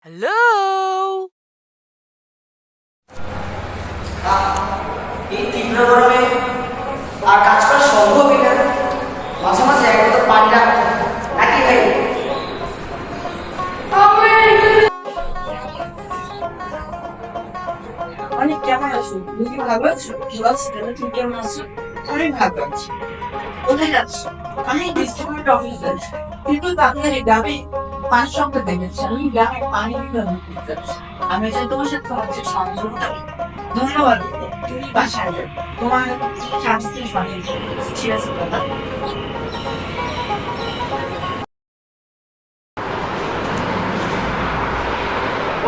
Hello. এই তীব্র গরমে আর কাজ করা সম্ভবই না। মাঝে মাঝে এক বোতল পানি রাখতে নাকি ভাই? অনেক কেমন আছো? তুমি কি ভালো আছো? ভালো আছি। তাহলে তুমি কেমন আছো? অনেক ভালো আছি। কোথায় যাচ্ছ? আমি ডিস্ট্রিবিউট অফিস যাচ্ছি। কিন্তু আপনার এই গ্রামে পানি সংকট দেখেছি। আমি গ্রামে পানি বিতরণ করতে যাচ্ছি। আমি চাই তোমার সাথে হচ্ছে সংযোগটা। ধন্যবাদ। তুমি বাসায় যাও। তোমার শাস্তি সঠিক। ঠিক আছে দাদা।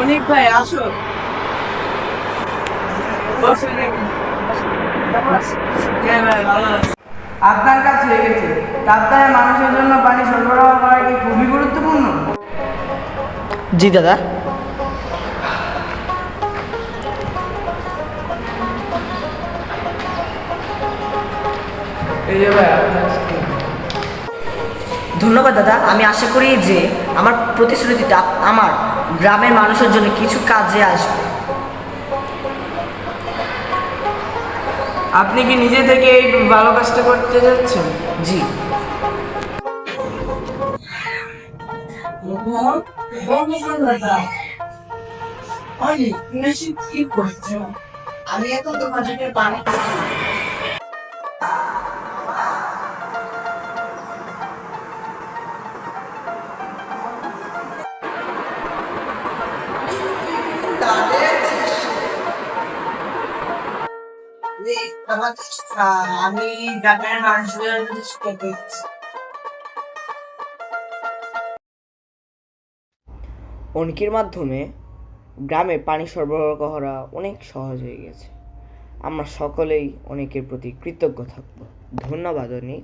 অনেক ভাই আসো। বসে কেমন আছো? হ্যাঁ ভাই ভালো আছি। আপনার কাজ হয়ে গেছে। রাস্তায় মানুষের জন্য পানি সরবরাহ করা কি খুবই গুরুত্বপূর্ণ? জি দাদা। এই যে ভাই আপনার স্ক্রিন। ধন্যবাদ দাদা। আমি আশা করি যে আমার প্রতিশ্রুতিটা আমার গ্রামের মানুষের জন্য কিছু কাজে আসবে। আপনি কি নিজে থেকে এই ভালো কাজটা করতে যাচ্ছেন? জি। কি করছো? আমি এখন তোমার জন্য পানি আমি গ্রামের মানুষদের অনেকের মাধ্যমে গ্রামে পানি সরবরাহ করা অনেক সহজ হয়ে গেছে। আমরা সকলেই অনেকের প্রতি কৃতজ্ঞ থাকব। ধন্যবাদ অনেক।